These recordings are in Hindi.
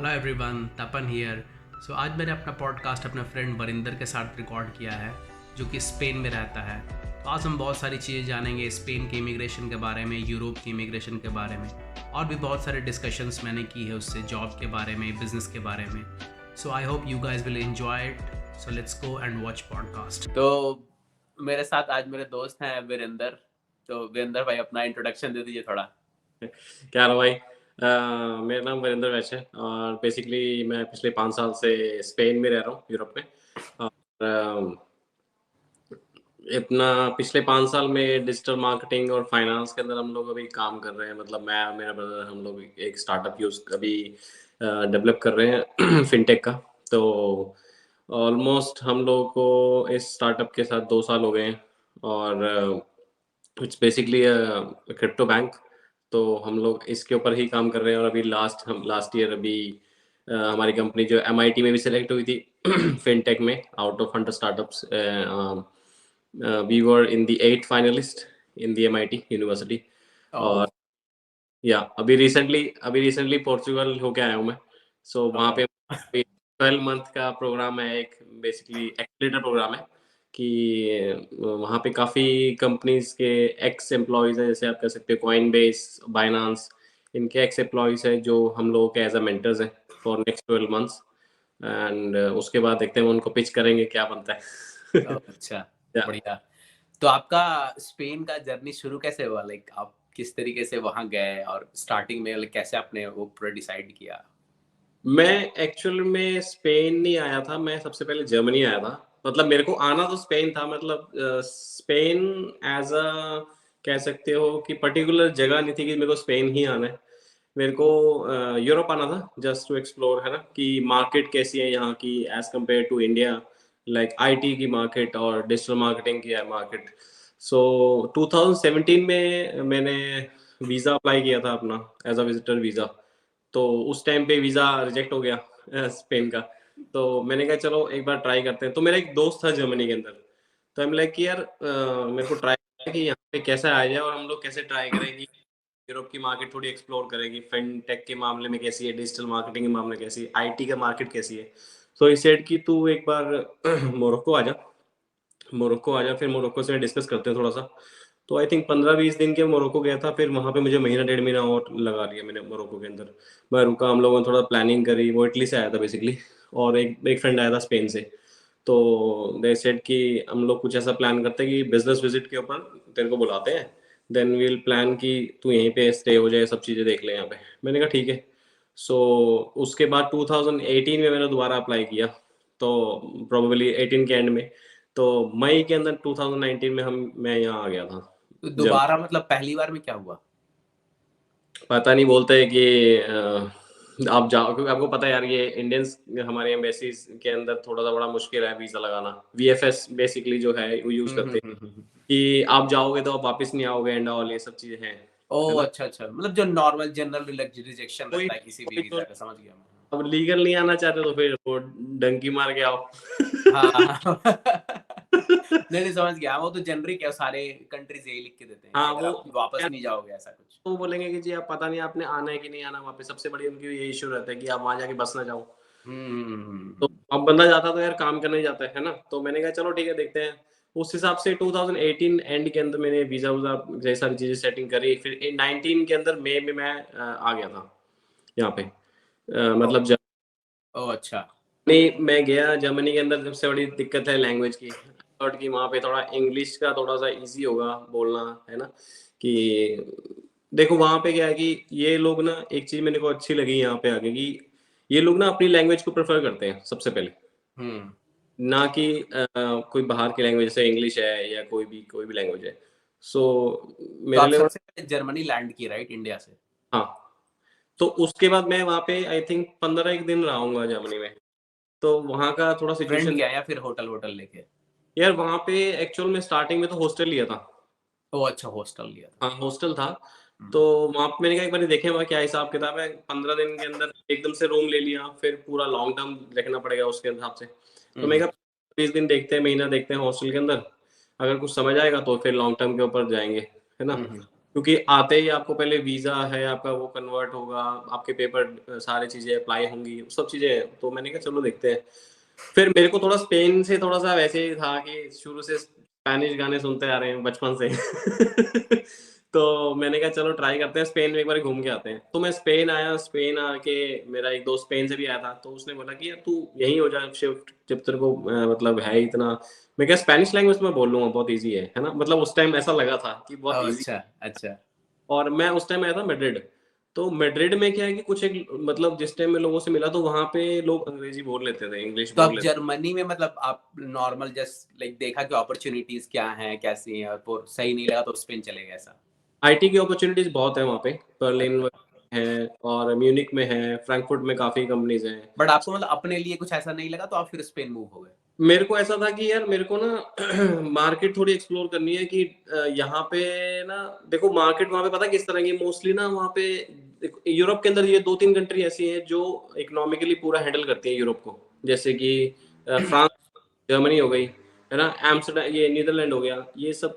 Hello everyone, Tapan here. So आज मैंने अपना पॉडकास्ट अपने फ्रेंड वरिंदर के साथ रिकॉर्ड किया है, जो कि स्पेन में रहता है। तो आज हम बहुत सारी चीज़ें जानेंगे स्पेन के इमिग्रेशन के बारे में, यूरोप की इमिग्रेशन के बारे में, और भी बहुत सारे डिस्कशंस मैंने की है उससे, जॉब के बारे में, बिजनेस के बारे में। So I hope you guys will enjoy it. So let's go and watch podcast. तो मेरे साथ आज मेरे दोस्त हैं वीरेंद्र। तो वीरेंद्र भाई अपना इंट्रोडक्शन दे दीजिए थोड़ा। क्या हाल है भाई। मेरा नाम वीरेंद्र वैश है और बेसिकली मैं पिछले 5 साल से स्पेन में रह रहा हूँ, यूरोप में। और अपना पिछले 5 साल में डिजिटल मार्केटिंग और फाइनेंस के अंदर हम लोग अभी काम कर रहे हैं। मतलब मैं और मेरा ब्रदर हम लोग एक स्टार्टअप यूज अभी डेवलप कर रहे हैं फिनटेक का। तो ऑलमोस्ट हम लोगों को इस स्टार्टअप के साथ 2 साल हो गए हैं और इट्स बेसिकली क्रिप्टो बैंक। तो हम लोग इसके ऊपर ही काम कर रहे हैं और अभी लास्ट ईयर अभी हमारी कंपनी जो MIT में भी सिलेक्ट हुई थी फिनटेक में, out of 100 startups we were in the 8th finalist in the MIT university. और या अभी रिसेंटली पोर्चुगल होके आया हूँ मैं। सो वहाँ पे 12 मंथ का प्रोग्राम है, एक बेसिकली एक्सीलरेटर प्रोग्राम है कि वहाँ पे काफ़ी कंपनीज के एक्स एम्प्लॉयज़ हैं, जैसे आप कह सकते हो कॉइनबेस, बाइनांस, इनके एक्स एम्प्लॉयज़ हैं जो हम लोगों के एज अ मेंटर्स हैं फॉर नेक्स्ट 12 मंथ्स। एंड उसके बाद देखते हैं उनको पिच करेंगे क्या बनता है। अच्छा, या बढ़िया। तो आपका स्पेन का जर्नी शुरू कैसे हुआ? लाइक आप किस तरीके से वहाँ गए और स्टार्टिंग में लाइक कैसे आपने वो पूरा डिसाइड किया? मैं एक्चुअल में स्पेन नहीं आया था, मैं सबसे पहले जर्मनी आया था। मतलब मेरे को आना तो स्पेन था, मतलब स्पेन एज अ कह सकते हो कि पर्टिकुलर जगह नहीं थी कि मेरे को स्पेन ही आना है। मेरे को यूरोप आना था जस्ट टू एक्सप्लोर, है ना, कि मार्केट कैसी है यहाँ की as compare to India. Like IT की मार्केट और डिजिटल मार्केटिंग की मार्केट। सो 2017 में मैंने वीज़ा अप्लाई किया था अपना एज अ विजिटर वीज़ा। तो उस टाइम पे वीज़ा रिजेक्ट हो गया स्पेन का। तो मैंने कहा चलो एक बार ट्राई करते हैं। तो मेरा एक दोस्त था जर्मनी के अंदर, तो हम लाइक कि यार मेरे को ट्राई कि यहाँ पे कैसा आ जाए और हम लोग कैसे ट्राई करें कि यूरोप की मार्केट थोड़ी एक्सप्लोर करेगी, फिनटेक के मामले में कैसी है, डिजिटल मार्केटिंग के मामले में कैसी है, IT का मार्केट कैसी है। तो ही सेड कि तू एक बार मोरक्को आ जा, फिर मोरक्को से डिस्कस करते हैं थोड़ा सा। तो आई थिंक 15-20 दिन के मोरक्को गया था, फिर वहाँ पे मुझे महीना 1.5 महीना और लगा लिया मैंने मोरक्को के अंदर। मैं रुका, हम लोगों ने थोड़ा प्लानिंग करी। वो इटली से आया था बेसिकली, और एक फ्रेंड आया था स्पेन से। तो दे सेड कि हम लोग कुछ ऐसा प्लान करते हैं कि बिजनेस विजिट के ऊपर तेरे को बुलाते हैं, देन वील प्लान कि तू यहीं पे स्टे हो जाए, सब चीज़ें देख ले यहाँ पे। मैंने कहा ठीक है। सो उसके बाद 2018 में मैंने दोबारा अप्लाई किया, तो प्रोबेबली 18 के एंड में। तो मई के अंदर 2019 में मैं यहाँ आ गया था। तो जब दोबारा मतलब पहली बार में क्या हुआ? पता नहीं, बोलते हैं कि आप जाओ, क्योंकि आपको पता है यार ये इंडियंस हमारे एम्बेसीज के अंदर थोड़ा सा बड़ा मुश्किल है वीज़ा लगाना। VFS बेसिकली जो है वो यूज़ करते हैं हुँ। कि आप जाओगे तो आप वापस नहीं आओगे एंड ऑल, ये सब चीज़ें हैं, है ओह! ना? अच्छा। मतलब जो नॉर्मल जनरल रिजेक्शन कोई रहता है किसी भी कोई तो वीज़ा का, समझ गया मैं। अब लीगल नहीं आना चाहते तो फिर वो डंकी मार के आओ। हाँ, हाँ। नहीं, समझ गया। वो तो जेनेरिक है, सारे कंट्रीज़ यही लिख के देते हैं कि हाँ, अगर वो आप वापस नहीं जाओगे, ऐसा कुछ। वो बोलेंगे कि जी आप पता नहीं आपने आना है कि नहीं आना वहाँ पे। सबसे बड़ी उनकी ये इश्यू रहता है कि आप वहाँ जाके बस ना जाओ। तो हुँ। अब बंदा जाता तो यार काम करने ही जाता है ना? तो मैंने कहा चलो ठीक है, देखते हैं। उस हिसाब से 2018 एंड के अंदर मैंने वीज़ा-वूज़ा ये सारी चीज़ें सेटिंग करी। फिर 19 के अंदर मई में मैं आ गया था यहाँ पे। ओह! मतलब ओह! अच्छा। नहीं, मैं गया जर्मनी के अंदर। सबसे बड़ी दिक्कत है लैंग्वेज की। थॉट कि वहाँ पे थोड़ा इंग्लिश का थोड़ा-सा ईज़ी होगा बोलना, है ना? कि देखो वहाँ पे क्या है कि ये लोग ना, एक चीज़ मेरे को अच्छी लगी यहाँ पे आके कि ये लोग ना अपनी लैंग्वेज को प्रेफ़र करते हैं सबसे पहले। हुँ। ना कि कोई बाहर की लैंग्वेज जैसे इंग्लिश है या कोई भी लैंग्वेज है। सो तो मेरे आप लिए सबसे पहले जर्मनी लैंड किए राइट इंडिया से? हाँ, तो उसके बाद मैं वहाँ पे आई थिंक 15 एक दिन रहूँगा जर्मनी में। तो वहाँ का थोड़ा रेंट सिचुएशन, किया या फिर होटल-वोटल लेके? यार वहाँ पे एक्चुअल में स्टार्टिंग में तो हॉस्टल लिया था। ओह! अच्छा हॉस्टल लिया था। हाँ, हॉस्टल था। हुँ। तो वहाँ पे मैंने कहा एक बार देखें वहाँ क्या हिसाब-किताब है। 15 दिन के अंदर एकदम से रूम ले लिया, फिर पूरा लॉन्ग टर्म देखना पड़ेगा उसके हिसाब से। तो हुँ। मैंने कहा 20 दिन देखते हैं, महीना देखते हैं हॉस्टल के अंदर। अगर कुछ समझ आएगा तो फिर लॉन्ग टर्म के ऊपर जाएँगे, है ना? हुँ, हुँ। क्योंकि आते ही आपको पहले वीजा है आपका, वो कन्वर्ट होगा, आपके पेपर सारी चीजें अप्लाई होंगी, सब चीजें। तो मैंने कहा चलो देखते हैं। फिर मेरे को थोड़ा स्पेन से थोड़ा सा वैसे ही था कि शुरू से स्पेनिश गाने सुनते आ रहे हैं बचपन से। तो मैंने कहा चलो ट्राई करते हैं, स्पेन में एक बार घूम के आते हैं। तो मैं स्पेन आया, स्पेन आके मेरा एक दोस्त स्पेन से भी आया था, तो उसने बोला कि यार तू यहीं हो जा शिफ्ट, जब तेरे को मतलब है इतना। मैं क्या स्पेनिश लैंग्वेज में बोल लूंगा, बहुत ईजी है ना, मतलब उस टाइम ऐसा लगा था कि बहुत ईजी। अच्छा अच्छा। और मैं उस टाइम आया था मैड्रिड। तो मैड्रिड में क्या है कि कुछ एक मतलब जिस टाइम मैं लोगों से मिला तो वहां पे लोग अंग्रेजी बोल लेते थे, इंग्लिश तो बोल आप लेते जर्मनी में मतलब आप नॉर्मल जस्ट लाइक देखा कि अपॉर्चुनिटीज क्या हैं कैसी हैं, और वो सही नहीं लगा तो स्पेन चले गए ऐसा? थे। आईटी की अपॉर्चुनिटीज बहुत है वहाँ पे, बर्लिन अच्छा। है और म्यूनिक में है, फ्रैंकफर्ट में काफी कंपनीज हैं। बट आपको मतलब अपने लिए कुछ ऐसा नहीं लगा तो आप फिर स्पेन मूव हो गए? मेरे को ऐसा था कि यार मेरे को ना मार्केट थोड़ी एक्सप्लोर करनी है कि यहाँ पे ना देखो मार्केट वहाँ पे पता है किस तरह की मोस्टली ना वहाँ पे। यूरोप के अंदर ये 2-3 कंट्री ऐसी हैं जो इकोनॉमिकली पूरा हैंडल करती है यूरोप को, जैसे कि फ्रांस, जर्मनी हो गई, है ना, एम्स्टर्डम, ये नीदरलैंड हो गया, ये सब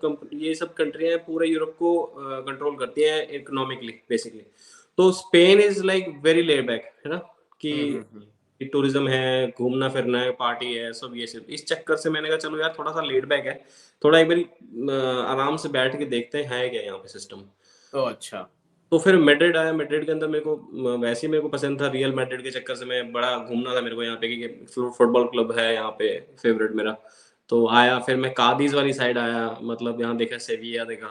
कंट्रियां पूरे यूरोप को कंट्रोल करती हैं इकोनॉमिकली बेसिकली। तो Spain is like very laid back, है ना, कि हम्म। टूरिज्म है, घूमना फिरना है, पार्टी है, सब ये सब। इस चक्कर से मैंने कहा चलो यार थोड़ा सा लेड बैक है, थोड़ा एक बारी आराम से बैठ के देखते हैं है क्या यहाँ पे सिस्टम। ओ अच्छा। तो फिर मैड्रिड आया। मैड्रिड के अंदर मेरे को वैसे ही मेरे को पसंद था, रियल मैड्रिड के चक्कर से मैं बड़ा घूमना था मेरे को यहाँ पे, कि फुटबॉल क्लब है यहाँ पे फेवरेट मेरा। तो आया, फिर मैं कादिज वाली साइड आया, मतलब यहाँ देखा, सेविया देखा।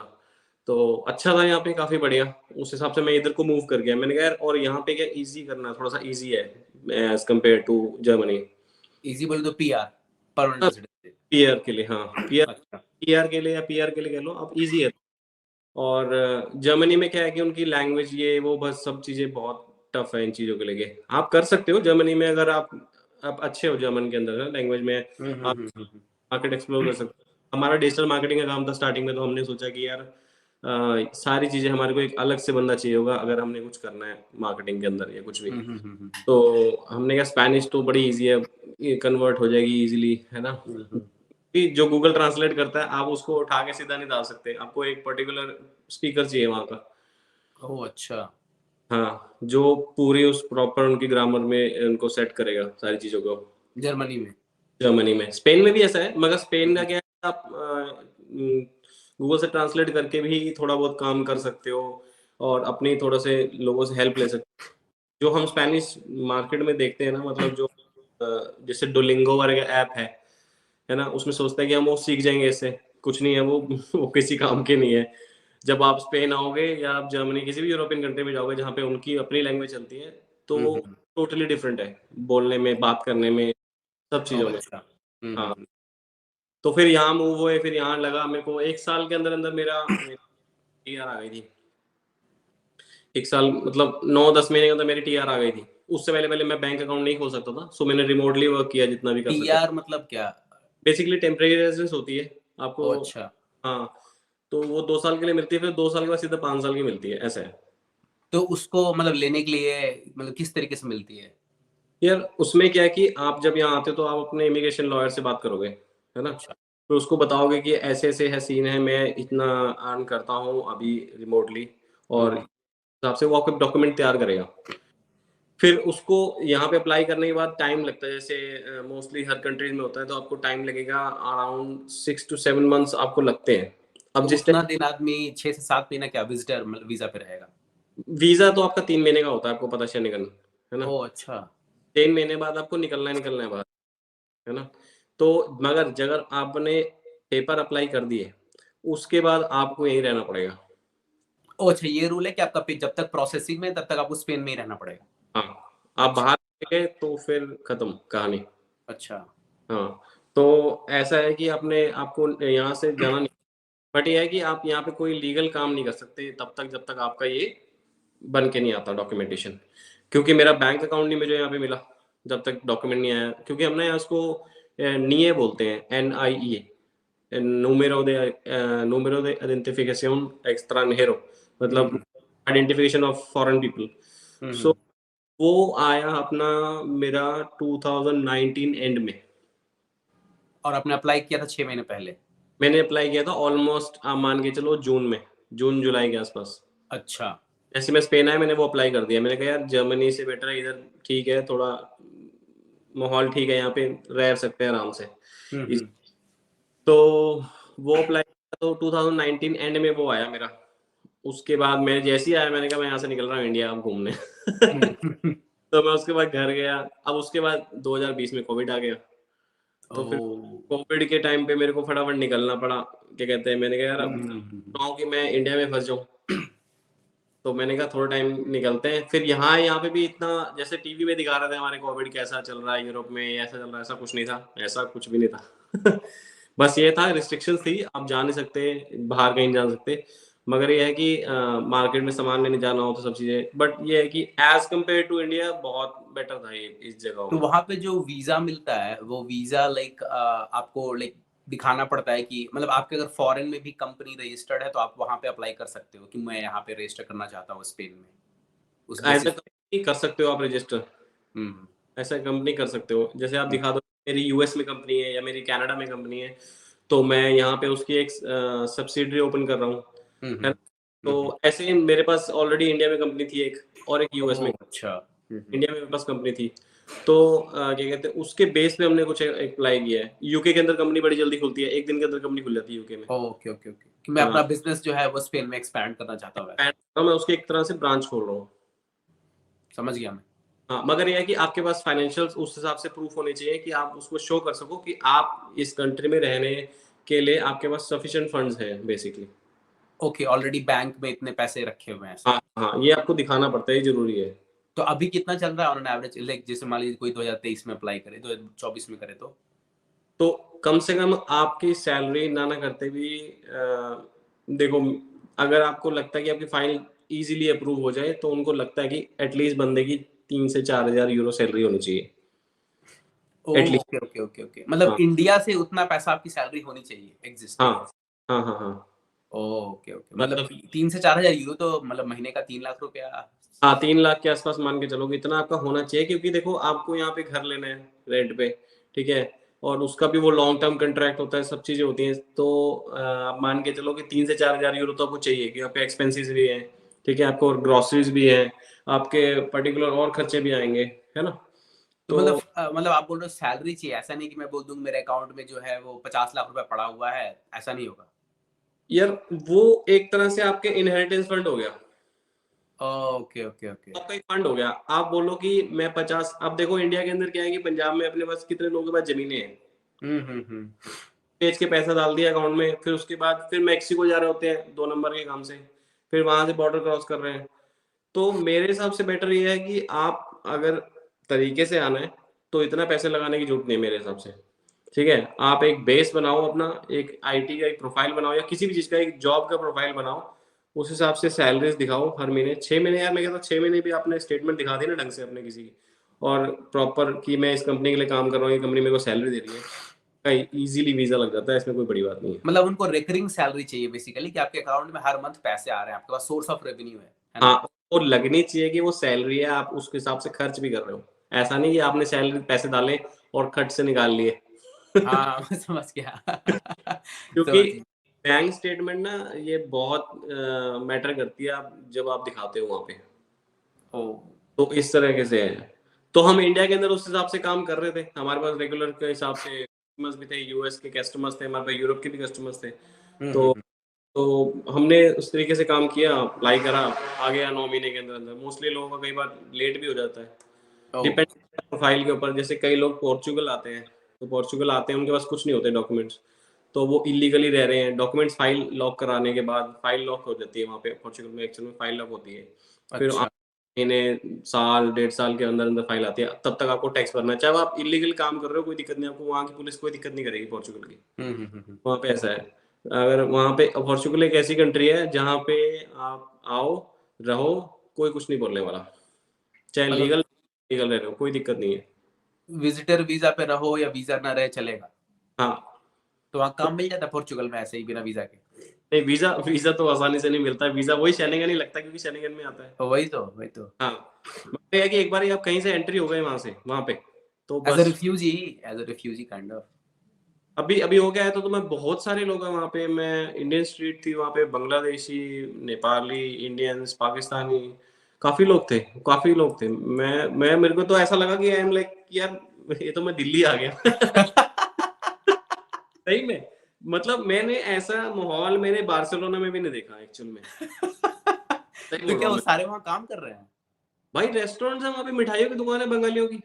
तो अच्छा था यहाँ पे, काफी बढ़िया। उस हिसाब से मैं इधर को मूव कर गया। मैंने कहा यार और यहाँ पे क्या इजी करना, थोड़ा सा इजी है as compare to Germany. Easy बोले तो पीआर, परमानेंट रेसिडेंसी। पीआर के लिए, हाँ, पीआर, अच्छा। पीआर के लिए या पीआर के लिए कह लो आप, इजी है। और जर्मनी में क्या है कि उनकी लैंग्वेज ये वो बस सब चीजें बहुत टफ है इन चीजों के लेके। आप कर सकते हो जर्मनी में, अगर आप अच्छे हो जर्मन के अंदर लैंग्वेज में, आप हम्म। मार्केट एक्सप्लोर कर सकते हो। हमारा डिजिटल मार्केटिंग का काम था स्टार्टिंग में, तो हमने सोचा कि यार सारी चीजें हमारे को एक अलग से बंदा चाहिए होगा अगर हमने कुछ करना है मार्केटिंग के अंदर या कुछ भी। हम्म। तो हमने कहा स्पेनिश तो बड़ी इजी है, ये कन्वर्ट हो जाएगी इजीली, है ना। कि जो गूगल ट्रांसलेट करता है आप उसको उठा के सीधा नहीं डाल सकते, आपको एक पर्टिकुलर स्पीकर चाहिए वहाँ का। ओह अच्छा। हाँ, जो पूरी उस प्रॉपर उनकी ग्रामर में उनको सेट करेगा सारी चीजों को। जर्मनी में? जर्मनी में, स्पेन में भी ऐसा है, मगर स्पेन का क्या है, आप गूगल से ट्रांसलेट करके भी थोड़ा बहुत काम कर सकते हो और अपनी थोड़ा से लोगों से हेल्प ले सकते हो। जो हम स्पेनिश मार्केट में देखते हैं ना, मतलब जो जैसे डोलिंगो वगैरह ऐप है ना, उसमें सोचते हैं कि हम वो सीख जाएंगे इससे, कुछ नहीं है वो। वो किसी काम के नहीं है। जब आप स्पेन आओगे या आप जर्मनी किसी भी यूरोपियन कंट्री में जाओगे जहाँ पे उनकी अपनी लैंग्वेज चलती है, तो टोटली डिफरेंट है, बोलने में, बात करने में, सब चीज़ों ओह में। अच्छा। हाँ, तो फिर यहाँ मूव हुए, फिर यहाँ लगा मेरे को 1 साल के अंदर अंदर मेरा टीआर आ गई थी। 1 साल मतलब 9-10 महीने के अंदर मेरी टीआर आ गई थी। उससे पहले पहले मैं बैंक अकाउंट नहीं खोल सकता था, सो मैंने रिमोटली वर्क किया जितना भी कर सका। पीआर मतलब क्या? बेसिकली टेम्परेरी रेजिडेंस होती है आपको। ओह अच्छा। हाँ, तो वो 2 साल के लिए मिलती है, फिर 2 साल के बाद सीधा 5 साल की मिलती है, ऐसा है। तो उसको मतलब लेने के लिए मतलब किस तरीके से मिलती है? यार उसमें क्या है कि आप जब यहाँ आते हो तो आप अपने इमिग्रेशन लॉयर से बात करोगे, है ना। अच्छा। तो उसको बताओगे कि ऐसे ऐसे है सीन है, मैं इतना अर्न करता हूँ अभी रिमोटली, और हम्म। हिसाब से वो आपको डॉक्यूमेंट तैयार करेगा। फिर उसको यहाँ पे अप्लाई करने के बाद टाइम लगता है, जैसे मोस्टली हर कंट्रीज में होता है, तो आपको टाइम लगेगा अराउंड 6 to 7 months आपको लगते हैं। अब तो जिस उतना दिन आदमी 6 से 7 महीना क्या विजिटर मतलब वीजा पे रहेगा? वीजा तो आपका 3 महीने का होता है, आपको पता चलेगा, है ना। ओह अच्छा। 3 महीने बाद आपको निकलना है बाहर, है ना। तो मगर अगर आपने पेपर अप्लाई कर दिए, उसके बाद आपको यहीं रहना पड़ेगा। ओह अच्छा, ये रूल है कि आपका जब तक प्रोसेसिंग में है, तब तक आपको स्पेन में ही रहना पड़ेगा? हाँ, आप अच्छा। बाहर गए तो फिर खत्म कहानी। अच्छा। हाँ, तो ऐसा है कि आपने आपको यहाँ से जाना नहीं, बट ये है कि आप यहाँ पे कोई लीगल काम नहीं कर सकते तब तक जब तक आपका ये बन के नहीं आता डॉक्यूमेंटेशन। क्योंकि मेरा बैंक अकाउंट नहीं मुझे यहाँ पे मिला जब तक डॉक्यूमेंट नहीं आया, क्योंकि हमने यहाँ उसको NIE बोलते हैं, NIE, número de identificación extranjero, मतलब हम्म आइडेंटिफिकेशन ऑफ फॉरेन पीपल। सो हम्म। वो आया अपना मेरा 2019 एंड में। और आपने अप्लाई किया था 6 महीने पहले? मैंने अप्लाई किया था ऑलमोस्ट आप मान के चलो जून में, जून जुलाई के आसपास। अच्छा। जैसे मैं स्पेन आया मैंने वो अप्लाई कर दिया, मैंने कहा यार जर्मनी से बेटर है इधर, ठीक है थोड़ा माहौल ठीक है यहाँ पे, रह सकते हैं आराम से। हम्म। तो वो अप्लाई किया तो 2019 एंड में वो आया मेरा। उसके बाद मैं जैसे ही आया मैंने कहा मैं यहाँ से निकल रहा हूँ इंडिया अब घूमने। हम्म। तो मैं उसके बाद घर गया। अब उसके बाद 2020 में कोविड आ गया, तो फिर ओ। कोविड के टाइम पे मेरे को फटाफट निकलना पड़ा। क्या कहते हैं, मैंने कहा यार अब हम्म। गाँव कि मैं इंडिया में फंस जाऊँ। तो मैंने कहा थोड़ा टाइम निकलते हैं। फिर यहाँ पे भी इतना जैसे टीवी में दिखा रहे थे हमारे कोविड कैसा चल रहा है यूरोप में, ऐसा चल रहा है, ऐसा कुछ नहीं था, ऐसा कुछ भी नहीं था। बस ये था रिस्ट्रिक्शंस थी, आप जा नहीं सकते बाहर, कहीं जा सकते। मगर ये है कि मार्केट में सामान लेने जाना हो तो सब चीजें, बट ये है कि एज कम्पेयर टू इंडिया बहुत बेटर था ये इस जगह तो में। वहां पे जो वीजा मिलता है वो वीजा लाइक आपको लाइक दिखाना पड़ता है कि मतलब आपके अगर फॉरेन में भी कंपनी रजिस्टर्ड है तो आप वहां पे अप्लाई कर सकते हो कि मैं यहाँ पे रजिस्टर करना चाहता हूँ स्पेन में, उस एज अ बेसिस पे। कंपनी कर सकते हो आप रजिस्टर, हम्म। ऐसा कंपनी कर सकते हो। जैसे आप हम्म। दिखा दो मेरी यूएस में कंपनी है या मेरी कनाडा में कंपनी है, तो मैं यहाँ पे उसकी एक सब्सिडरी ओपन कर रहा हूँ, है ना? तो हम्म। ऐसे ही मेरे पास ऑलरेडी इंडिया में कंपनी थी एक, और एक यूएस में। ओह अच्छा। इंडिया में मेरे पास कंपनी थी, तो क्या कहते हैं उसके बेस पे हमने कुछ अप्लाई किया है। यूके के अंदर कंपनी बड़ी जल्दी खुलती है, एक दिन के अंदर कंपनी खुल जाती है यूके में। ओके ओके ओके, कि मैं हाँ, अपना बिजनेस जो है वो स्पेन में एक्सपैंड करना चाहता हूँ वैसा। मैं उसकी एक तरह से ब्रांच खोल रहा हूँ। समझ गया मैं। हाँ, मगर यह है कि आपके पास फाइनेंशियल्स उस हिसाब से प्रूफ होने चाहिए कि आप उसको शो कर सको कि आप इस कंट्री में रहने के लिए आपके पास सफिशिएंट फंड्स हैं बेसिकली। ओके, ऑलरेडी बैंक में इतने पैसे रखे हुए हैं ऐसा। हाँ हाँ, ये आपको दिखाना पड़ता है, ये जरूरी है। तो अभी कितना चल रहा है ऑन एवरेज, लाइक जैसे मान लीजिए कोई 2023 में अप्लाई करे, 2024 में करे तो कम से कम आपकी सैलरी ना करते भी देखो, अगर आपको लगता है कि आपकी फाइल इजीली अप्रूव हो जाए तो उनको लगता है कि एटलीस्ट बंदे की 3 से 4 हज़ार यूरो सैलरी होनी चाहिए at least. Okay okay okay okay, मतलब हाँ इंडिया से उतना पैसा आपकी सैलरी होनी चाहिए हाँ एग्जिस्टिंग। हाँ हाँ हाँ। ओके ओके, मतलब मतलब 3 से 4 हज़ार यूरो तो मतलब महीने का 3 लाख रुपया। हाँ, 3 लाख के आसपास मान के चलो, इतना आपका होना चाहिए। क्योंकि देखो आपको यहाँ पे घर लेना है रेंट पे, ठीक है, और उसका भी वो लॉन्ग टर्म कंट्रैक्ट होता है, सब चीजें होती हैं। तो आप मान के चलो कि 3 से 4 हज़ार यूरो तो आपको चाहिए, कि आपके एक्सपेंसेस भी हैं, ठीक है, आपको ग्रोसरीज भी है, आपके पर्टिकुलर और खर्चे भी आएंगे, है ना? तो तो मतलब आप बोल रहे हो सैलरी चाहिए, ऐसा नहीं कि मैं बोल दूं मेरे अकाउंट में जो है वो 50 लाख रुपया पड़ा हुआ है, ऐसा नहीं होगा। यार वो एक तरह से आपके इनहेरिटेंस फंड हो गया, ओके ओके ओके। आपका एक फंड हो गया। आप बोलो कि मैं 50, अब देखो इंडिया के अंदर क्या है कि पंजाब में अपने पास कितने लोगों के पास जमीनें हैं, हम्म। बेच के पैसा डाल दिया अकाउंट में, फिर उसके बाद फिर मैक्सिको जा रहे होते हैं 2 नंबर के काम से, फिर वहां से बॉर्डर क्रॉस कर रहे हैं। तो मेरे हिसाब से बेटर ये है कि आप अगर तरीके से आना है तो इतना पैसे लगाने की जरूरत नहीं है मेरे हिसाब से, ठीक है। आप एक बेस बनाओ अपना, एक आईटी का एक प्रोफाइल बनाओ, या किसी भी चीज का एक जॉब का प्रोफाइल बनाओ। उस हिसाब से सैलरीज दिखाओ हर महीने, 6 महीने, यार मैं कहता हूँ 6 महीने भी आपने स्टेटमेंट दिखा दी ना ढंग से अपने किसी की, और प्रॉपर कि मैं इस कंपनी के लिए काम कर रहा हूँ, ये कंपनी मेरे को सैलरी दे रही है, इजीली वीजा लग जाता है, इसमें कोई बड़ी बात नहीं है। मतलब उनको रिकरिंग सैलरी चाहिए बेसिकली, कि आपके अकाउंट में हर मंथ पैसे आ रहे हैं, आपके पास सोर्स ऑफ रेवेन्यू है ना? हाँ, और लगनी चाहिए कि वो सैलरी है, आप उसके हिसाब से खर्च भी कर रहे हो। ऐसा नहीं कि आपने सैलरी पैसे डाले और खर्च से निकाल लिए। हाँ मैं समझ गया। क्योंकि समझ गया। बैंक स्टेटमेंट ना ये बहुत मैटर करती है, आप जब आप दिखाते हो वहां पे। ओ। तो इस तरह से है। तो हम इंडिया के अंदर उस हिसाब से काम कर रहे थे, हमारे पास रेगुलर के हिसाब से कस्टमर्स भी थे, यूएस के कस्टमर्स थे, हमारे पास यूरोप के भी कस्टमर्स थे। तो हम्म। तो हमने उस तरीके से काम किया, अप्लाई करा, आ गया 9 महीने के अंदर अंदर। मोस्टली लोगों का कई बार लेट भी हो जाता है, ओ। डिपेंड प्रोफाइल के ऊपर। जैसे कई लोग पोर्चुगल आते हैं, तो पोर्चुगल आते हैं उनके पास कुछ नहीं होते डॉक्यूमेंट्स, तो वो इलीगली रह रहे हैं। डॉक्यूमेंट्स फाइल लॉक कराने के बाद फाइल लॉक हो जाती है वहाँ पे पोर्चुगल में, एक्चुअल में फाइल लॉक होती है। फिर अच्छा। महीने, साल, 1.5 साल के अंदर अंदर फाइल आती है, तब तक आपको टैक्स भरना है। चाहे आप इलीगल काम कर रहे हो कोई दिक्कत नहीं, आपको वहाँ की पुलिस कोई दिक्कत नहीं करेगी पोर्चुगल की। हम्म। वहाँ पे ऐसा है। अगर वहाँ पे पोर्चुगल एक ऐसी कंट्री है जहाँ पे आप आओ, रहो, कोई कुछ नहीं बोलने वाला, चाहे मतलब लीगल लीगल रह रहे हो, कोई दिक्कत नहीं है। विजिटर वीजा पे रहो या वीजा ना रहे चलेगा? हाँ, तो वहाँ काम मिल जाता है पोर्चुगल में ऐसे ही बिना वीजा के? नहीं, वीजा वीजा तो आसानी से नहीं मिलता है, वीजा वही शेंगेन नहीं लगता क्योंकि शेंगेन में आता है। तो वही तो। हाँ, मतलब ये है कि एक बार आप कहीं से एंट्री हो गए वहां से, वहां पे तो एज अ बस। Refugee, as a refugee kind of. अभी अभी हो गया है तो मैं बहुत सारे लोग हैं वहाँ पे, मैं इंडियन स्ट्रीट थी वहाँ पे, बांग्लादेशी, नेपाली, इंडियंस, पाकिस्तानी, काफी लोग थे, काफी लोग थे। मैं मेरे को तो ऐसा लगा कि आई एम लाइक यार ये तो मैं दिल्ली आ गया। सही में, मतलब मैंने ऐसा माहौल मैंने बार्सिलोना में भी नहीं देखा एक्चुअल में, सही तो बोल रहा क्या हूँ वो मैं। सारे वहां काम कर रहे हैं? भाई रेस्टोरेंट्स है वहाँ पे, मिठाइयों की दुकान है बंगालियों की।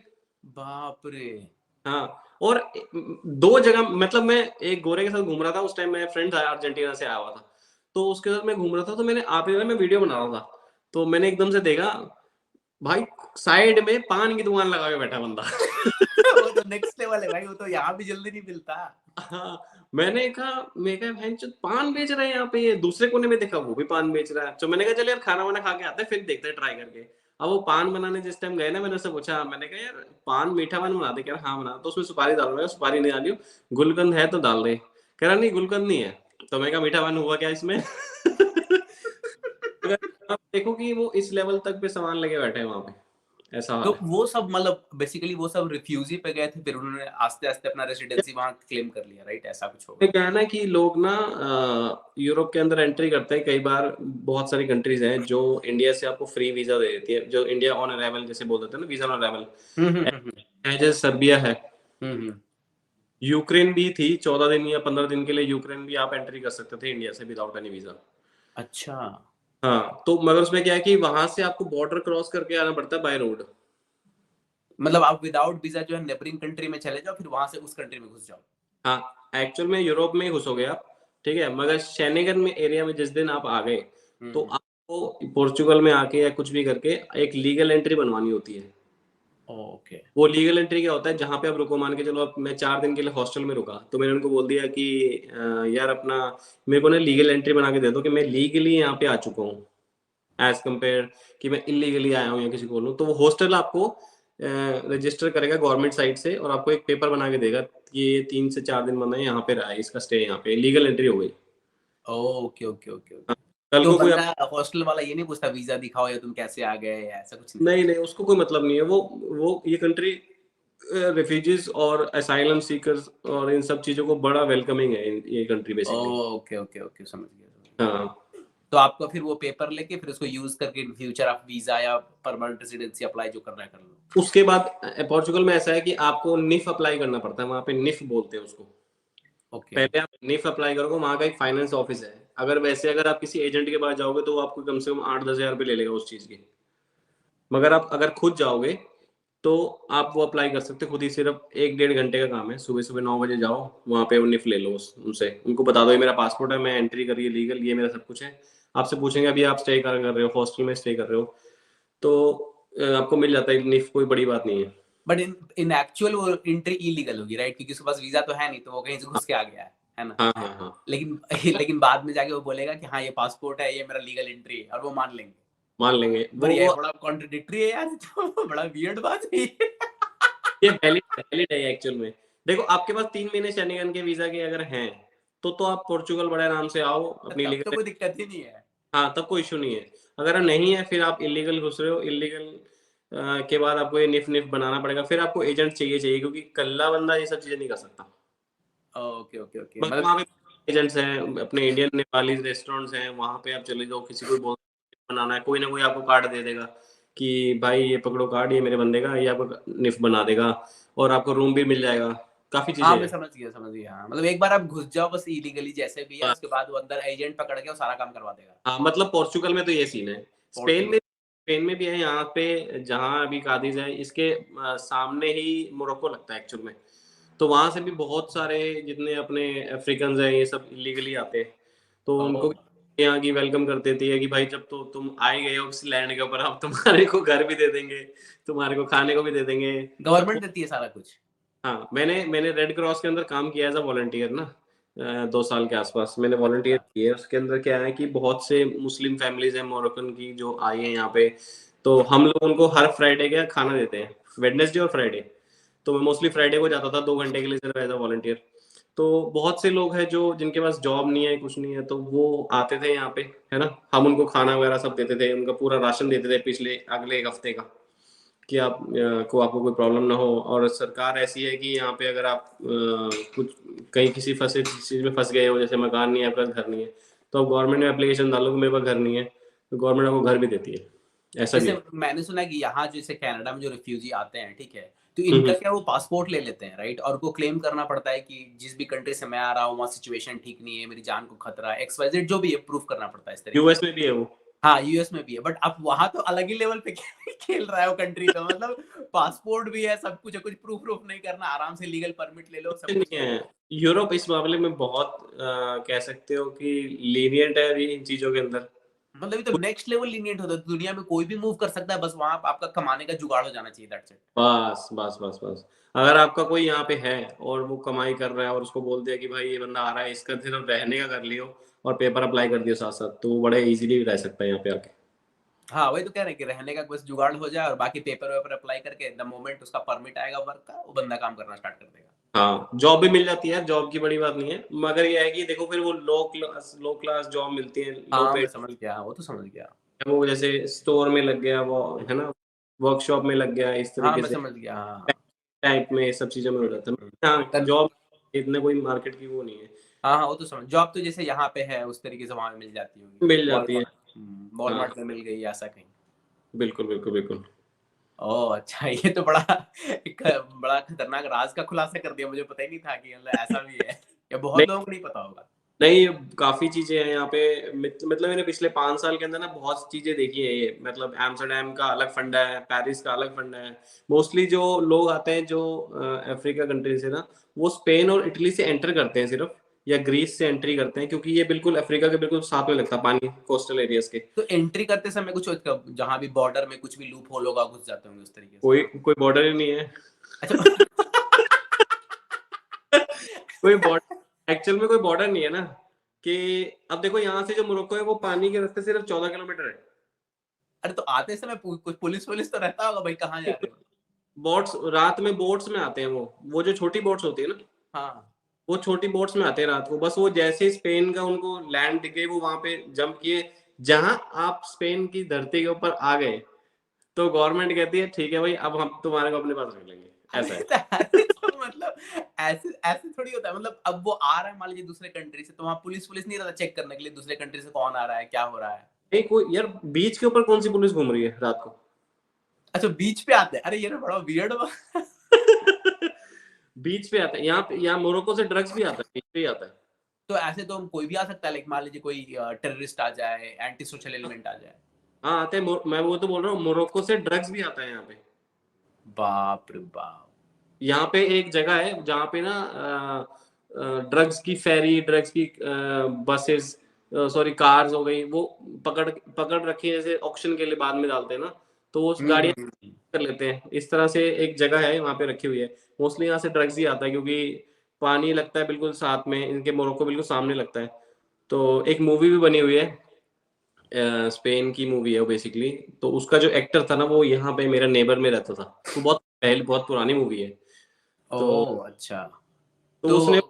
बाप रे। हाँ, और दो जगह, मतलब मैं एक गोरे के साथ घूम रहा था उस टाइम, मेरा फ्रेंड था अर्जेंटीना से आया हुआ था, तो उसके साथ मैं घूम रहा था, तो मैंने आते हुए मैं वीडियो बना रहा था, तो मैंने एकदम से देखा भाई साइड में पान की दुकान लगा के बैठा बंदा। वो तो नेक्स्ट लेवल है भाई, वो तो यहाँ भी जल्दी नहीं मिलता। हाँ, मैं कहा भैंचोद पान बेच रहे हैं यहाँ पे, ये दूसरे कोने में देखा वो भी पान बेच रहा है, तो मैंने कहा चल यार खाना वाना खा के आते हैं फिर देखते हैं ट्राई करके। अब वो पान बनाने जिस टाइम गए ना, मैंने उससे पूछा, मैंने कहा यार पान मीठा पान बना दे, कह रहा हाँ बना, तो उसमें सुपारी डाल रहा है, सुपारी नहीं डाली, गुलकंद है तो डाल दे, कह रहा नहीं गुलकंद नहीं है, तो मैं कहा मीठा पान हुआ क्या इसमें? अगर आप देखो कि वो इस लेवल तक पे सामान लेके बैठे हैं वहां पे, ऐसा हाल तो है। वो सब मतलब बेसिकली वो सब रिफ्यूजी पे गए थे, फिर उन्होंने आस्ते आस्ते अपना रेसिडेंसी वहां क्लेम कर लिया, राइट? ऐसा कुछ होगा। क्या है ना कि लोग ना यूरोप के अंदर एंट्री करते हैं कई बार, बहुत सारी कंट्रीज हैं जो इंडिया से आपको फ्री वीजा दे देती है, जो इंडिया ऑन अराइवल जैसे बोल देते हैं ना, वीजा ऑन अराइवल, हम्म। जैसे सर्बिया है, हम्म। यूक्रेन भी थी, 14 दिन या 15 दिन के लिए यूक्रेन भी आप एंट्री कर सकते थे इंडिया से विदाउट एनी वीजा। अच्छा, हाँ, तो मगर उसमें क्या है कि वहां से आपको बॉर्डर क्रॉस करके आना पड़ता है बाय रोड। मतलब आप विदाउट वीजा जो है नेबरिंग कंट्री में चले जाओ, फिर वहां से उस कंट्री में घुस जाओ। हाँ, एक्चुअल में यूरोप में ही घुसोगे आप, ठीक है, मगर शेनेगन में एरिया में जिस दिन आप आ गए, तो हम्म। आपको पोर्चुगल में आके या कुछ भी करके एक लीगल एंट्री बनवानी होती है। ओके। वो लीगल एंट्री क्या होता है, जहां पे आप रुको, मान के चलो अब मैं 4 दिन के लिए हॉस्टल में रुका, तो मैंने उनको बोल दिया कि यार अपना मेरे को ना लीगल एंट्री बना के दे दो कि मैं लीगली यहाँ पे आ चुका हूँ, एज कम्पेयर कि मैं इलीगली आया हूँ या किसी को बोलूँ, तो वो हॉस्टल आपको रजिस्टर करेगा गवर्नमेंट साइड से, और आपको एक पेपर बना के देगा कि ये 3 से 4 दिन बंदा यहाँ पे रहा है, इसका स्टे यहाँ पे, लीगल एंट्री हो गई। ओके ओके ओके हाँ, ओके। कल तो को कोई बंदा हॉस्टल वाला ये नहीं पूछता वीजा दिखाओ या तुम कैसे आ गए, या ऐसा कुछ नहीं? नहीं नहीं, उसको कोई मतलब नहीं है, वो ये कंट्री रेफ्यूजीज और असाइलम सीकर्स और इन सब चीजों को बड़ा वेलकमिंग है, ये country basically. Okay okay okay, समझ गया समझ गया। हाँ, तो आपको फिर वो पेपर लेके फिर उसको यूज करके इन फ्यूचर आप वीजा या परमानेंट रेसिडेंसी अप्लाई जो करना है कर लो। उसके बाद पोर्चुगल में ऐसा है कि आपको निफ अप्लाई करना पड़ता है, वहां पे निफ बोलते हैं उसको। ओके। पहले आप निफ अप्लाई करोगे, वहां का एक फाइनेंस ऑफिस है, अगर वैसे अगर आप किसी एजेंट के पास जाओगे तो वो आपको कम से कम 8-10 हज़ार रुपये ले लेगा उस चीज की, मगर आप अगर खुद जाओगे तो आप वो अप्लाई कर सकते हो खुद ही, सिर्फ 1-1.5 घंटे का काम है, सुबह सुबह 9 बजे जाओ वहाँ पे, निफ ले लो उनसे, उनको बता दो ये मेरा पासपोर्ट है, मैं एंट्री करिए लीगल, ये मेरा सब कुछ है। आपसे पूछेंगे अभी आप स्टे कर रहे हो, हॉस्टल में स्टे कर रहे हो, तो आपको मिल जाता है निफ, कोई बड़ी बात नहीं है। बट इन इन एक्चुअल वो एंट्री इलीगल होगी, राइट? क्योंकि उसके पास वीजा तो है नहीं, तो वो कहीं से घुस के आ गया है ना? हाँ हाँ हाँ, लेकिन लेकिन बाद में जाके वो बोलेगा कि हाँ ये पासपोर्ट है, ये मेरा लीगल एंट्री है, और वो मान लेंगे। मान लेंगे पर ये वो बड़ा कॉन्ट्रडिक्टरी है यार, तो बड़ा वियर्ड बात है ये। ये वैलिड वैलिड है एक्चुअल में। देखो आपके पास 3 महीने शेंगेन के वीजा के अगर हैं, तो आप पोर्चुगल बड़े आराम से आओ अपनी तब तो लीगल। कोई दिक्कत ही नहीं है। हाँ, तब कोई इशू नहीं है। अगर नहीं है फिर आप इलीगल घुस रहे हो, इलीगल के बाद आपको ये निफ निफ बनाना पड़ेगा, फिर आपको एजेंट चाहिए क्योंकि कल्ला बंदा ये सब चीजें नहीं कर सकता। ओके ओके ओके, बस मतलब वहाँ पे एजेंट्स हैं, अपने इंडियन नेपाली रेस्टोरेंट्स हैं, वहाँ पे आप चले जाओ, किसी को बोल बनाना है, कोई ना कोई आपको कार्ड दे देगा कि भाई ये पकड़ो कार्ड, ये मेरे बंदे का, ये आपको निफ बना देगा, और आपको रूम भी मिल जाएगा, काफी हाँ चीजें मैं हैं। समझ गया समझ गया। हाँ मतलब एक बार आप घुस जाओ बस इलीगली जैसे भी है, हाँ उसके बाद वो अंदर एजेंट पकड़ के वो सारा काम करवा देगा। हाँ, मतलब पोर्चुगल में तो ये सीन है। पोर्चुगल। स्पेन में भी है यहाँ पे, जहाँ अभी कादिज है, इसके सामने ही मोरक्को लगता है एक्चुअल में, तो वहां से भी बहुत सारे जितने अपने अफ्रीकन हैं ये सब इलीगली आते हैं, तो उनको ओह, यहाँ की वेलकम कर देती है कि भाई जब तो तुम आए गए हो इस लैंड के ऊपर, आप तुम्हारे को घर भी दे देंगे, तुम्हारे को खाने को भी दे देंगे, सब गवर्नमेंट कुछ। देती है सारा कुछ? हाँ, मैंने रेड क्रॉस के अंदर काम किया एज अ वॉलंटियर ना, 2 साल के आसपास मैंने वॉलंटियर अच्छा। किया है। उसके अंदर क्या है कि बहुत से मुस्लिम फैमिलीज हैं मोरक्कन की जो आई हैं यहाँ पे, तो हम लोग उनको हर फ्राइडे का खाना देते हैं, वेडनेसडे और फ्राइडे, तो मैं मोस्टली फ्राइडे को जाता था 2 घंटे के लिए सिर्फ एज अ वॉलंटियर। तो बहुत से लोग हैं जो जिनके पास जॉब नहीं है कुछ नहीं है, तो वो आते थे यहाँ पे, है ना, हम उनको खाना वगैरह सब देते थे, उनका पूरा राशन देते थे पिछले अगले 1 हफ्ते का, कि आप आपको कोई प्रॉब्लम ना हो। और सरकार ऐसी है कि यहाँ पे अगर आप कुछ कहीं किसी फंसे चीज में फंस गए हो, जैसे मकान नहीं है आपका, घर नहीं है, तो आप गवर्नमेंट में एप्लीकेशन डालो कि मेरे पास घर नहीं है, तो गवर्नमेंट आपको घर भी देती है, ऐसा भी जैसे है। मैंने सुना है कि यहाँ जैसे कनाडा में जो रिफ्यूजी आते हैं, ठीक है, तो हम्म। इनका क्या वो पासपोर्ट ले लेते हैं, राइट, और को क्लेम करना पड़ता है कि जिस भी कंट्री से मैं आ रहा हूँ वहाँ सिचुएशन ठीक नहीं है, मेरी जान को खतरा है, XYZ जो भी है प्रूफ करना पड़ता है इस तरीके यूएस से। में भी है वो। हाँ, यूएस में भी है, बट अब वहाँ तो अलग ही लेवल पे खेल रहा है वो कंट्री, तो मतलब पासपोर्ट भी है, सब कुछ है, कुछ प्रूफ प्रूफ नहीं करना, आराम से लीगल परमिट ले लो, सब कुछ नहीं करो। है, यूरोप इस मामले में बहुत कह सकते हो कि लीनियंट है अभी इन चीजों के अंदर। मतलब ये तो नेक्स्ट लेवल लीनियंट होता है, दुनिया में कोई भी मूव कर सकता है, बस वहाँ आपका कमाने का जुगाड़ हो जाना चाहिए, दैट्स इट। बस बस बस बस, अगर आपका कोई यहाँ पे है और वो कमाई कर रहा है और उसको बोल दिया कि भाई ये बंदा आ रहा है, इसका सिर्फ रहने का कर लियो और पेपर अप्लाई कर दियो साथ साथ, तो वो बड़े इजीली रह सकता है यहाँ पे आके। हाँ, वही तो कह रहे हैं कि रहने का बस जुगाड़ हो जाए और बाकी पेपर वेपर अप्लाई करके द मोमेंट उसका परमिट आएगा वर्क का, वो बंदा काम करना स्टार्ट कर देगा। हाँ, जॉब भी मिल जाती है, जॉब की बड़ी बात नहीं है, मगर ये है कि देखो फिर वो लो क्लास जॉब मिलती है, लो हाँ, मैं पेड। समझ गया, वो तो समझ गया। वो जैसे स्टोर में लग गया, वो है ना, वर्कशॉप में लग गया, इस हाँ, तरीके मैं से समझ गया, हाँ। टाइप में सब चीजों में हो जाता हुँ। है। हाँ, तन जॉब इतने कोई मार्केट की वो नहीं है। हाँ, हाँ, वो तो समझ जॉब तो जैसे यहाँ पे है उस तरीके से वहाँ मिल जाती होगी। मिल जाती है। वॉलमार्ट हाँ, वॉलमार्ट में मिल गई ऐसा कहीं। बिल्कुल बिल्कुल बिल्कुल। ओह! अच्छा, ये तो बड़ा एक बड़ा खतरनाक राज़ का खुलासा कर दिया, मुझे पता ही नहीं था कि मतलब ऐसा भी है। या नहीं बहुत लोगों को नहीं पता होगा। नहीं, काफी चीजें हैं यहाँ पे। मतलब मैंने पिछले 5 साल के अंदर ना बहुत चीजें देखी है ये, मतलब एम्स्टर्डम का अलग फंडा है, पेरिस का अलग फंडा है। मोस्टली जो लोग आते हैं जो अफ्रीका कंट्री से ना, वो स्पेन और इटली से एंटर करते हैं सिर्फ, या ग्रीस से एंट्री करते हैं, क्योंकि ये बिल्कुल अफ्रीका के बिल्कुल साथ में लगता है, पानी कोस्टल एरियाज के। तो एंट्री करते समय कुछ जहाँ भी बॉर्डर में कुछ भी लूप होल होगा, घुस जाते होंगे उस तरीके से। कोई कोई बॉर्डर ही नहीं है। अच्छा। कोई बॉर्डर, एक्चुअल में कोई बॉर्डर नहीं है ना, कि अब देखो यहाँ से जो मोरक्को है वो पानी के रास्ते सिर्फ 14 किलोमीटर है। अरे तो आते समय कुछ पुलिस वुलिस तो रहता होगा भाई, कहाँ जा रहे हो? बोट्स रात में, बोट्स में आते हैं वो जो छोटी बोट्स होती है ना, हाँ। वो छोटी बोट्स में आते हैं रात को। बस वो जैसे ही स्पेन का उनको लैंड दिख गई, वो वहां पे जंप किए। जहां आप स्पेन की धरती के ऊपर आ गए, तो गवर्नमेंट कहती है ठीक है भाई, अब हम तुम्हारे को अपने पास रख लेंगे, ऐसा अरे है। तो ऐसे तो मतलब ऐसे ऐसे थोड़ी होता है, मतलब अब वो आ रहा है मान लीजिए दूसरे कंट्री से, तो वहाँ पुलिस नहीं रहता चेक करने के लिए दूसरे कंट्री से कौन आ रहा है, क्या हो रहा है? नहीं, कोई यार बीच के ऊपर कौन सी पुलिस घूम रही है रात को? अच्छा, बीच पे आते हैं, अरे ये ना बड़ा वियर्ड। बीच पे आता है, यहाँ मोरक्को से ड्रग्स भी आता है, बीच पे ही आता है। तो ऐसे तो कोई भी आ सकता है, लाइक मान लीजिए कोई टेररिस्ट आ जाए, एंटी सोशल एलिमेंट आ जाए। हाँ आते हैं, मैं वो तो बोल रहा हूँ, मोरक्को से ड्रग्स भी आता है यहाँ पे। बाप रे बाप। यहाँ पे एक जगह है जहाँ पे ना ड्रग्स की फेरी, ड्रग्स की बसेस, सॉरी कार्स हो गई, वो पकड़ पकड़ रखी है, जैसे ऑक्शन के लिए बाद में डालते हैं ना, तो वो गाड़ियां हम्म। कर लेते हैं। इस तरह से एक जगह है वहाँ पे रखी हुई है। मोस्टली यहाँ से ड्रग्स ही आता है, क्योंकि पानी लगता है बिल्कुल साथ में, इनके मोरक्को बिल्कुल सामने लगता है। तो एक मूवी भी बनी हुई है, स्पेन की मूवी है वो बेसिकली। तो उसका जो एक्टर था ना, वो यहाँ पे मेरा नेबर में रहता था। तो बहुत पहले, बहुत पुरानी मूवी है। तो ओह अच्छा। तो तो उसने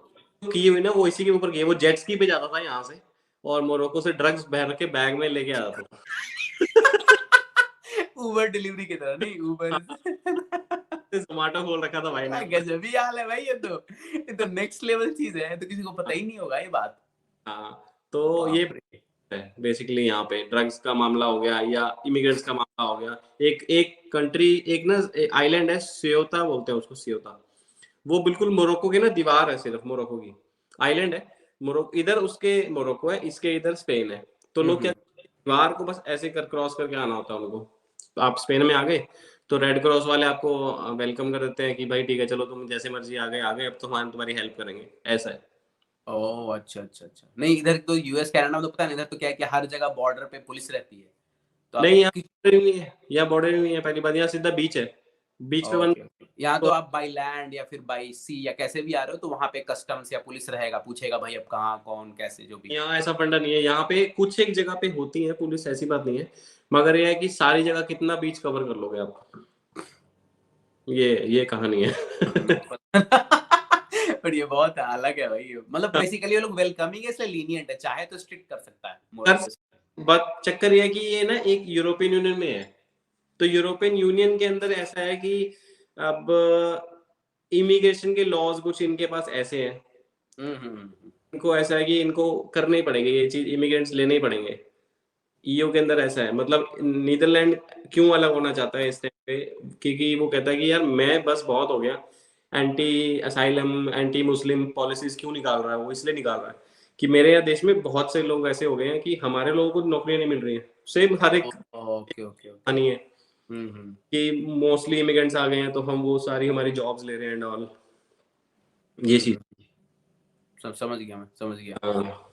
की हुई ना, वो इसी के ऊपर की है। वो जेट स्की पे जाता था यहाँ से, और मोरक्को से ड्रग्स भर के बैग में लेके आता था। उबर डिलीवरी की तरह नहीं, उबर। जोमेटो खोल रखा था भाई ने अपना। गजब ही हाल है भाई, ये तो नेक्स्ट लेवल चीज है, तो किसी को पता ही नहीं होगा ये बात। हाँ, तो ये बाप रे। बेसिकली यहाँ पे ड्रग्स का मामला हो गया, या इमिग्रेंट्स का मामला हो गया। एक एक कंट्री, एक ना आइलैंड है, सियोता बोलते हैं उसको, सियोता। वो बिल्कुल मोरक्को की ना दीवार है, सिर्फ मोरक्को की आइलैंड है। मोरक्को इधर, उसके मोरक्को है, इसके इधर स्पेन है। तो लोग क्या, हम्म। दीवार को बस ऐसे कर क्रॉस करके आना होता है उनको। तो आप स्पेन में आ गए, तो रेड क्रॉस वाले आपको वेलकम कर देते हैं कि भाई ठीक है, चलो तुम जैसे मर्जी आ गए, अब तो हम तुम्हारी हेल्प करेंगे, ऐसा है। ओह अच्छा अच्छा अच्छा, नहीं इधर तो यूएस कनाडा में तो पता नहीं, इधर तो क्या है कि हर जगह बॉर्डर पे पुलिस रहती है, तो आप नहीं, यहाँ border ही नहीं है, यहाँ बॉर्डर ही नहीं है। पहली बात, यहाँ सीधा बीच है, बीच पे बंद। ओके ओके, यहाँ तो आप बाई लैंड या फिर बाई सी या कैसे भी आ रहे हो, तो वहां पे कस्टम्स या पुलिस रहेगा, पूछेगा भाई अब कहाँ कौन कैसे जो भी। यहाँ ऐसा फंडा नहीं है। यहाँ पे कुछ एक जगह पे होती है पुलिस, ऐसी बात नहीं है, मगर यह है कि सारी जगह कितना बीच कवर कर लोगे आप, ये कहानी है। पर ये बहुत अलग है भाई, मतलब बेसिकली ये लोग वेलकमिंग है, इसलिए लीनियंट है, चाहे तो स्ट्रिक्ट कर सकता है पर मोरक्को। बात चक्कर ये है कि ये ना एक यूरोपियन यूनियन में है, तो यूरोपियन यूनियन के अंदर ऐसा है कि अब इमिग्रेशन के लॉज कुछ इनके पास ऐसे हैं, इनको ऐसा है कि इनको करने ही पड़ेंगे ये चीज, इमिग्रेंट्स लेने ही पड़ेंगे। ईयू के अंदर ऐसा है, मतलब नीदरलैंड क्यों अलग होना चाहता है इस टाइम पे, क्योंकि वो कहता है कि यार मैं बस बहुत हो गया, anti asylum anti Muslim policies क्यों निकाल रहा है वो, इसलिए निकाल रहा है कि मेरे यहाँ देश में बहुत से लोग ऐसे हो गए हैं कि हमारे लोगों को नौकरियां नहीं मिल रही हैं। सेम हर एक ओके ओके कहानी है हम्म कि मोस्टली इमिग्रेंट्स आ गए हैं तो हम वो सारी हमारी जॉब्स ले रहे हैं एंड ऑल, ये चीज। समझ गया, मैं समझ गया। हाँ